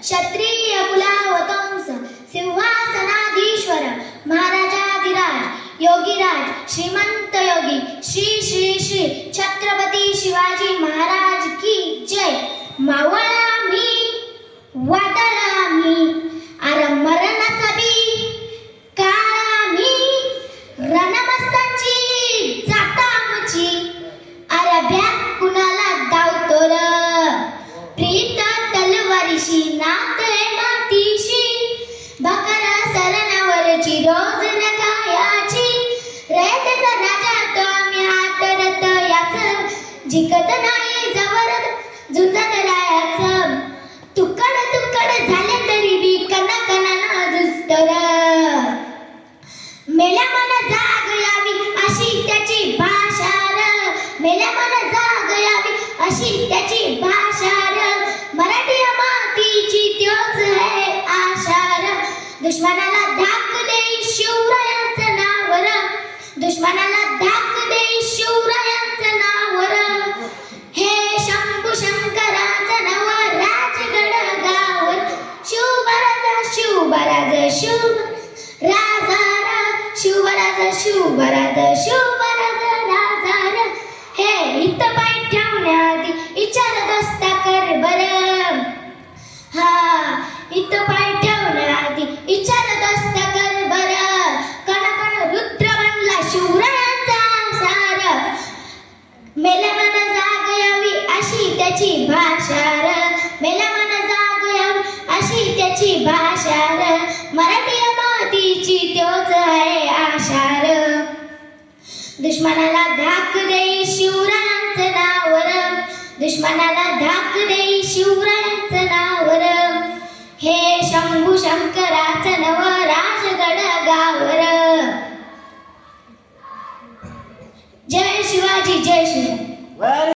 क्षत्रिय कुलावतंस सिंहासनाधीश्वर महाराजाधिराज योगीराज श्रीमंत योगी श्री श्री श्री छत्रपती शिवाजी महाराज की जय। मावळा मी वादळा मी अरे मरणाचा बी काळा मी रणमस्तांची जाता आमची अरे भ्याक कुणाला धावतो र प्रीत तलवारीशी नातळे मातीशी भकर सरणावरची रोज रकायाची रयतेचा राजा तो आम्ही हातरत याच जिकत नाही जवळ झुंजत रायाचं तुकड तुकड झाले तरी बी कना कना झुजतर मेल्या मन जाग यावी अशी त्याची भाषा र मेल्या मन जाग यावी अशी त्याची भाषा र मराठी मातीची त्योच है आशा र दुश्मनाला धाक दे शिवरायांचं नाव र दुश्मनाला धाक दे शिवरायांचं नाव र हे शंभू शंकराचं नव राजगड गाव शिवबराज शिवबराज शिव राजा शिवबराज शिवबराज शिवबराज राजा हे इत पाय ठेवण्याआधी विचार दस्ता कर बर हा इत पाय ठेवण्याआधी विचार दस्ता कर बर कण कण रुद्र बनला शिवरायांचा सार मेल्या मन जाग यावी अशी त्याची भाषा र मेल्या मन जाग यावी अशी त्याची भाषा र मराठी मातीची त्योच आहे आशा र दुश्मनाला धाक दे शिवरायांचं नाव र दुश्मनाला धाक दे शिवरायांचं नाव र हे शंभू शंकराचं नव राजगड गाव र जय शिवाजी जय शिवाजी।